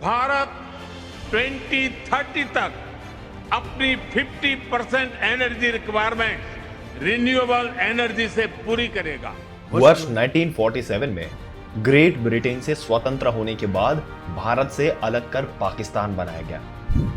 भारत 2030 तक अपनी 50% energy requirement renewable energy से पूरी करेगा। वर्ष 1947 में ग्रेट ब्रिटेन से स्वतंत्र होने के बाद भारत से अलग कर पाकिस्तान बनाया गया।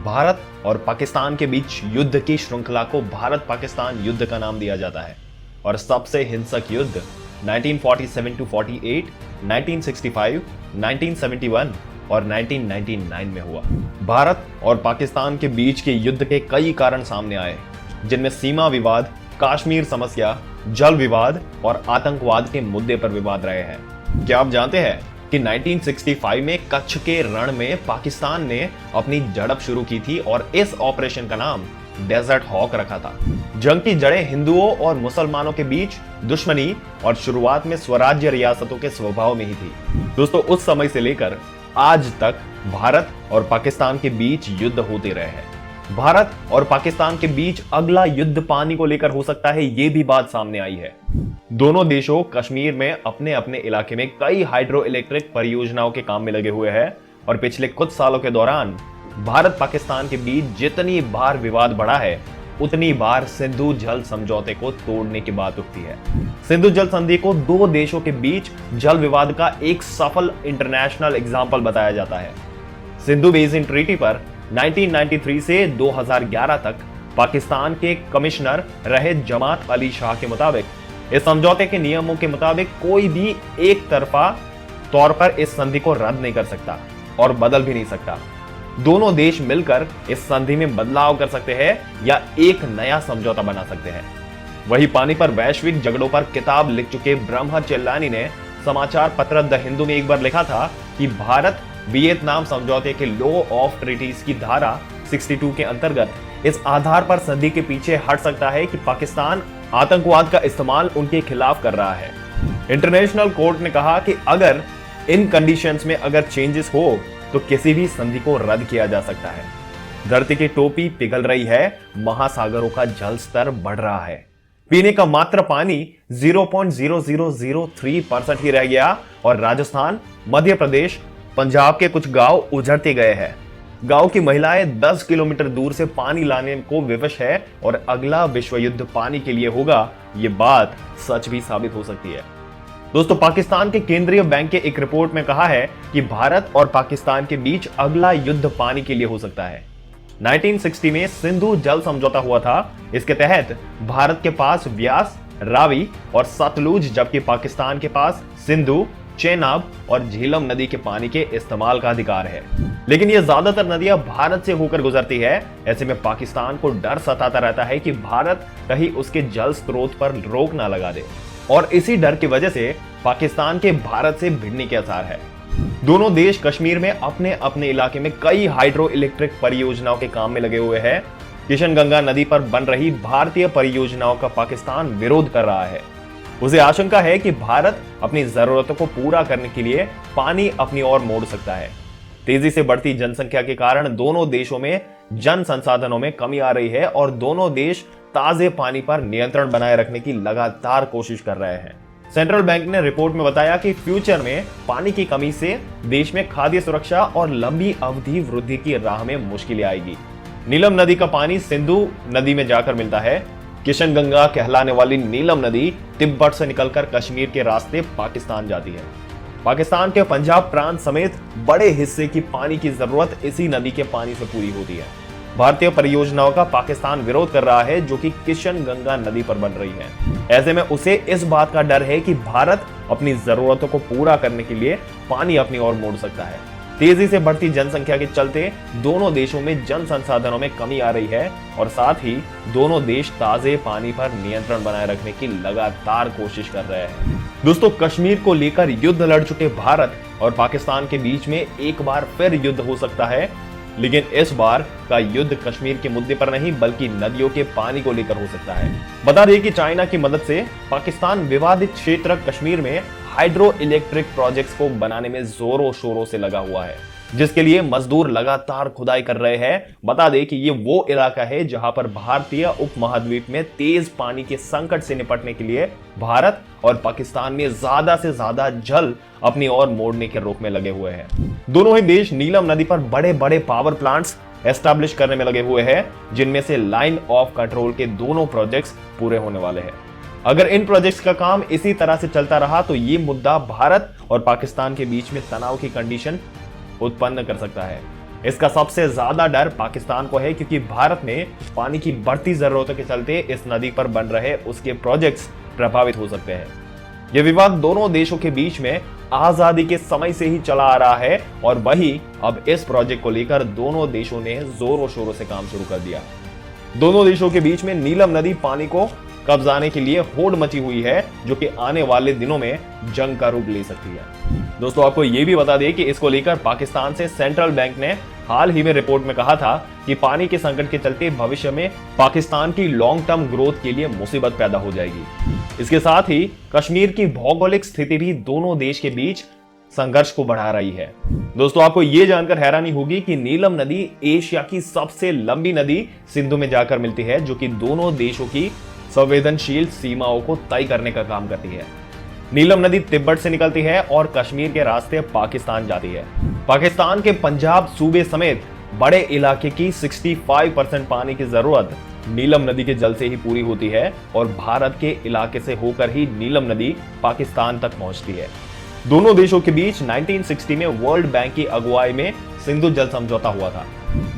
भारत और पाकिस्तान के बीच युद्ध की श्रृंखला को भारत पाकिस्तान युद्ध का नाम दिया जाता है और सबसे हिंसक युद्ध 1947-48, 1965, 1971 और 1999 में हुआ। भारत और पाकिस्तान के बीच के युद्ध के कई कारण सामने आए, जिनमें सीमा विवाद, कश्मीर समस्या, जल विवाद और आतंकवाद के मुद्दे पर विवाद रहे हैं। क्या आप जानते हैं कि 1965 में कच्छ के रण में पाकिस्तान ने अपनी झड़प शुरू की थी और इस ऑपरेशन का नाम डेजर्ट हॉक रखा था। जंग की जड़ें हिंदुओं और मुसलमानों के बीच दुश्मनी और शुरुआत में स्वराज्य रियासतों के स्वभाव में ही थी। दोस्तों, उस समय से लेकर आज तक भारत और पाकिस्तान के बीच युद्ध होते रहे हैं। भारत और पाकिस्तान के बीच अगला युद्ध पानी को लेकर हो सकता है, ये भी बात सामने आई है। दोनों देशों कश्मीर में अपने अपने इलाके में कई हाइड्रो इलेक्ट्रिक परियोजनाओं के काम में लगे हुए हैं और पिछले कुछ सालों के दौरान भारत पाकिस्तान के बीच जितनी बार विवाद बढ़ा है, उतनी बार सिंधु जल समझौते को तोड़ने की बात उठती है। सिंधु जल संधि को दो देशों के बीच जल विवाद का एक सफल इंटरनेशनल एग्जाम्पल बताया जाता है। सिंधु बेसिन ट्रीटी पर 1993 से 2011 तक पाकिस्तान के कमिश्नर रहे जमात अली शाह के मुताबिक इस समझौते के नियमों के मुताबिक कोई भी एक तरफा तौर पर इस संधि को रद्द नहीं कर सकता और बदल भी नहीं सकता। दोनों देश मिलकर इस संधि में बदलाव कर सकते हैं या एक नया समझौता बना सकते हैं। वही पानी पर वैश्विक झगड़ों पर किताब लिख चुके ब्रह्मा चिल्लानी ने समाचार पत्र द हिंदू में एक बार लिखा था कि भारत वियतनाम समझौते के लॉ ऑफ ट्रीटीज की धारा 62 के अंतर्गत इस आधार पर संधि के पीछे हट सकता है कि पाकिस्तान आतंकवाद का इस्तेमाल उनके खिलाफ कर रहा है। इंटरनेशनल कोर्ट ने कहा कि अगर इन कंडीशंस में अगर चेंजेस हो तो किसी भी संधि को रद्द किया जा सकता है। धरती की टोपी पिघल रही है, महासागरों का जल स्तर बढ़ रहा है, पीने का मात्र पानी 0.0003% ही रह गया और राजस्थान, मध्य प्रदेश, पंजाब के कुछ गांव उजड़ते गए हैं। गांव की महिलाएं 10 किलोमीटर दूर से पानी लाने को विवश है और अगला विश्व युद्ध पानी के लिए होगा, ये बात सच भी साबित हो सकती है। दोस्तों, पाकिस्तान के केंद्रीय बैंक के एक रिपोर्ट में कहा है कि भारत और पाकिस्तान के बीच अगला युद्ध पानी के लिए हो सकता है। 1960 में सिंधु जल समझौता हुआ था। इसके तहत भारत के पास व्यास, रावी और सतलुज, जबकि पाकिस्तान के पास सिंधु, चेनाब और झीलम नदी के पानी के इस्तेमाल का अधिकार है। लेकिन ये ज्यादातर नदियां भारत से होकर गुजरती है। ऐसे में पाकिस्तान को डर सताता रहता है कि भारत कहीं उसके जल स्रोत पर रोक ना लगा दे और इसी डर की वजह से पाकिस्तान के भारत से भिड़ने के आसार है। दोनों देश कश्मीर में अपने अपने इलाके में कई हाइड्रो इलेक्ट्रिक परियोजनाओं के काम में लगे हुए हैं। किशन गंगा नदी पर बन रही भारतीय परियोजनाओं का पाकिस्तान विरोध कर रहा है। उसे आशंका है कि भारत अपनी जरूरतों को पूरा करने के लिए पानी अपनी ओर मोड़ सकता है। तेजी से बढ़ती जनसंख्या के कारण दोनों देशों में जन संसाधनों में कमी आ रही है और दोनों देश ताजे पानी पर नियंत्रण बनाए रखने की लगातार कोशिश कर रहे हैं। सेंट्रल बैंक ने रिपोर्ट में बताया कि फ्यूचर में पानी की कमी से देश में खाद्य सुरक्षा और लंबी अवधि वृद्धि की राह में मुश्किलें आएगी। नीलम नदी का पानी सिंधु नदी में जाकर मिलता है। किशन गंगा कहलाने वाली नीलम नदी तिब्बत से निकलकर कश्मीर के रास्ते पाकिस्तान जाती है। पाकिस्तान के पंजाब प्रांत समेत बड़े हिस्से की पानी की जरूरत इसी नदी के पानी से पूरी होती है। भारतीय परियोजनाओं का पाकिस्तान विरोध कर रहा है, जो कि किशन गंगा नदी पर बन रही है। ऐसे में उसे इस बात का डर है कि भारत अपनी जरूरतों को पूरा करने के लिए पानी अपनी ओर मोड़ सकता है। तेजी से बढ़ती जनसंख्या के चलते दोनों देशों में जन संसाधनों में कमी आ रही है और साथ ही दोनों देश ताजे पानी पर नियंत्रण बनाए रखने की लगातार कोशिश कर रहे हैं। दोस्तों, कश्मीर को लेकर युद्ध लड़ चुके भारत और पाकिस्तान के बीच में एक बार फिर युद्ध हो सकता है, लेकिन इस बार का युद्ध कश्मीर के मुद्दे पर नहीं बल्कि नदियों के पानी को लेकर हो सकता है। बता दें कि चाइना की मदद से पाकिस्तान विवादित क्षेत्र कश्मीर में हाइड्रो इलेक्ट्रिक प्रोजेक्ट्स को बनाने में जोरों शोरों से लगा हुआ है। जिसके लिए मजदूर लगातार खुदाई कर रहे हैं। बता दें कि ये वो इलाका है जहां पर भारतीय उपमहाद्वीप में तेज पानी के संकट से निपटने के लिए भारत और पाकिस्तान में ज्यादा से ज्यादा जल अपनी ओर मोड़ने के रुख में लगे हुए हैं। दोनों ही देश नीलम नदी पर बड़े बड़े पावर प्लांट्स एस्टैब्लिश करने में लगे हुए हैं, जिनमें से लाइन ऑफ कंट्रोल के दोनों प्रोजेक्ट्स पूरे होने वाले हैं। अगर इन प्रोजेक्ट्स का काम इसी तरह से चलता रहा तो ये मुद्दा भारत और पाकिस्तान के बीच में तनाव की कंडीशन उत्पन्न कर सकता है। इसका सबसे ज्यादा डर पाकिस्तान को है, क्योंकि भारत में पानी की बढ़ती जरूरतों के चलते इस नदी पर बन रहे उसके प्रोजेक्ट्स प्रभावित हो सकते हैं। यह विवाद दोनों देशों के बीच में आजादी के समय से ही चला आ रहा है और वही अब इस प्रोजेक्ट को लेकर दोनों देशों ने जोरों शोरों से काम शुरू कर दिया। दोनों देशों के बीच में नीलम नदी पानी को कब्जाने के लिए होड़ मची हुई है, जो कि आने वाले दिनों में जंग का रूप ले सकती है। दोस्तों, आपको यह भी बता दें कि इसको लेकर पाकिस्तान से सेंट्रल बैंक ने हाल ही में रिपोर्ट में कहा था कि पानी के संकट के चलते भविष्य में पाकिस्तान की लॉन्ग टर्म ग्रोथ के लिए मुसीबत पैदा हो जाएगी। इसके साथ ही कश्मीर की भौगोलिक स्थिति भी दोनों देश के बीच संघर्ष को बढ़ा रही है। दोस्तों, आपको यह जानकर हैरानी होगी कि नीलम नदी एशिया की सबसे लंबी नदी सिंधु में जाकर मिलती है, जो कि दोनों देशों की संवेदनशील सीमाओं को तय करने का काम करती है। नीलम नदी तिब्बत से निकलती है और कश्मीर के रास्ते पाकिस्तान जाती है। पाकिस्तान के पंजाब सूबे समेत बड़े इलाके की 65% पानी की जरूरत नीलम नदी के जल से ही पूरी होती है और भारत के इलाके से होकर ही नीलम नदी पाकिस्तान तक पहुंचती है। दोनों देशों के बीच 1960 में वर्ल्ड बैंक की अगुवाई में सिंधु जल समझौता हुआ था।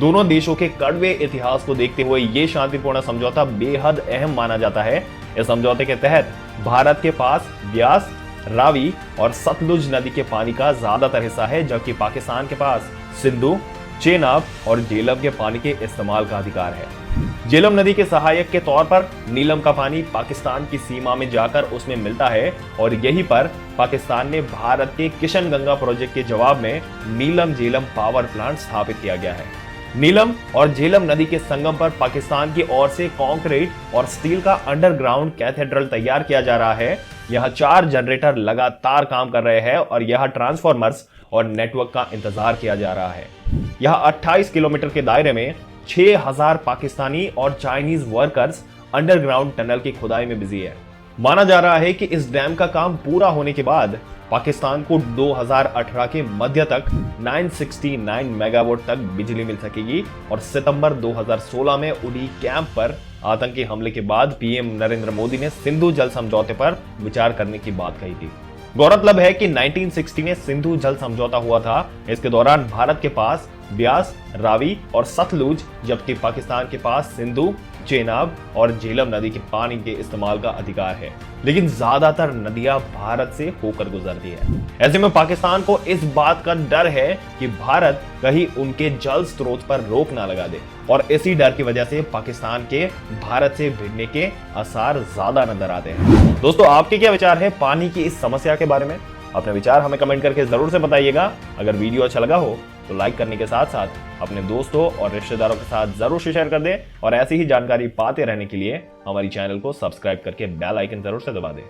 दोनों देशों के कड़वे इतिहास को देखते हुए यह शांतिपूर्ण समझौता बेहद अहम माना जाता है। इस समझौते के तहत भारत के पास ब्यास, रावी और सतलुज नदी के पानी का ज्यादातर हिस्सा है, जबकि पाकिस्तान के पास सिंधु, चेनाब और झेलम के पानी के इस्तेमाल का अधिकार है। झेलम नदी के सहायक के तौर पर नीलम का पानी पाकिस्तान की सीमा में जाकर उसमें मिलता है और यहीं पर पाकिस्तान ने भारत के किशनगंगा प्रोजेक्ट के जवाब में नीलम झेलम पावर प्लांट स्थापित किया गया है। नीलम और झेलम नदी के संगम पर पाकिस्तान की ओर से कंक्रीट और स्टील का अंडरग्राउंड कैथेड्रल तैयार किया जा रहा है। यहाँ 4 जनरेटर लगातार काम कर रहे हैं और यहाँ ट्रांसफॉर्मर्स और नेटवर्क का इंतजार किया जा रहा है। यहाँ 28 किलोमीटर के दायरे में 6000 पाकिस्तानी और चाइनीज वर्कर्स अंडरग्राउंड टनल की खुदाई में बिजी है। माना जा रहा है कि इस डैम का काम पूरा होने के बाद पाकिस्तान को 2018 के मध्य तक 969 मेगावाट तक बिजली मिल सकेगी और सितंबर 2016 में उड़ी कैंप पर आतंकी हमले के बाद पीएम नरेंद्र मोदी ने सिंधु जल समझौते पर विचार करने की बात कही थी। गौरतलब है कि 1960 में सिंधु जल समझौता हुआ था। इसके दौरान भारत के पास ब्यास, रावी और सतलुज, जबकि पाकिस्तान के पास सिंधु, चेनाब और झेलम नदी के पानी के इस्तेमाल का अधिकार है, लेकिन ज्यादातर नदियां भारत से होकर गुजरती है। ऐसे में पाकिस्तान को इस बात का डर है कि भारत कहीं उनके जल स्रोत पर रोक ना लगा दे और इसी डर की वजह से पाकिस्तान के भारत से भिड़ने के आसार ज्यादा नजर आते हैं। दोस्तों, आपके क्या विचार है पानी की इस समस्या के बारे में? अपने विचार हमें कमेंट करके जरूर से बताइएगा। अगर वीडियो अच्छा लगा हो तो लाइक करने के साथ साथ अपने दोस्तों और रिश्तेदारों के साथ जरूर शेयर कर दें और ऐसी ही जानकारी पाते रहने के लिए हमारी चैनल को सब्सक्राइब करके बेल आइकन जरूर से दबा दें।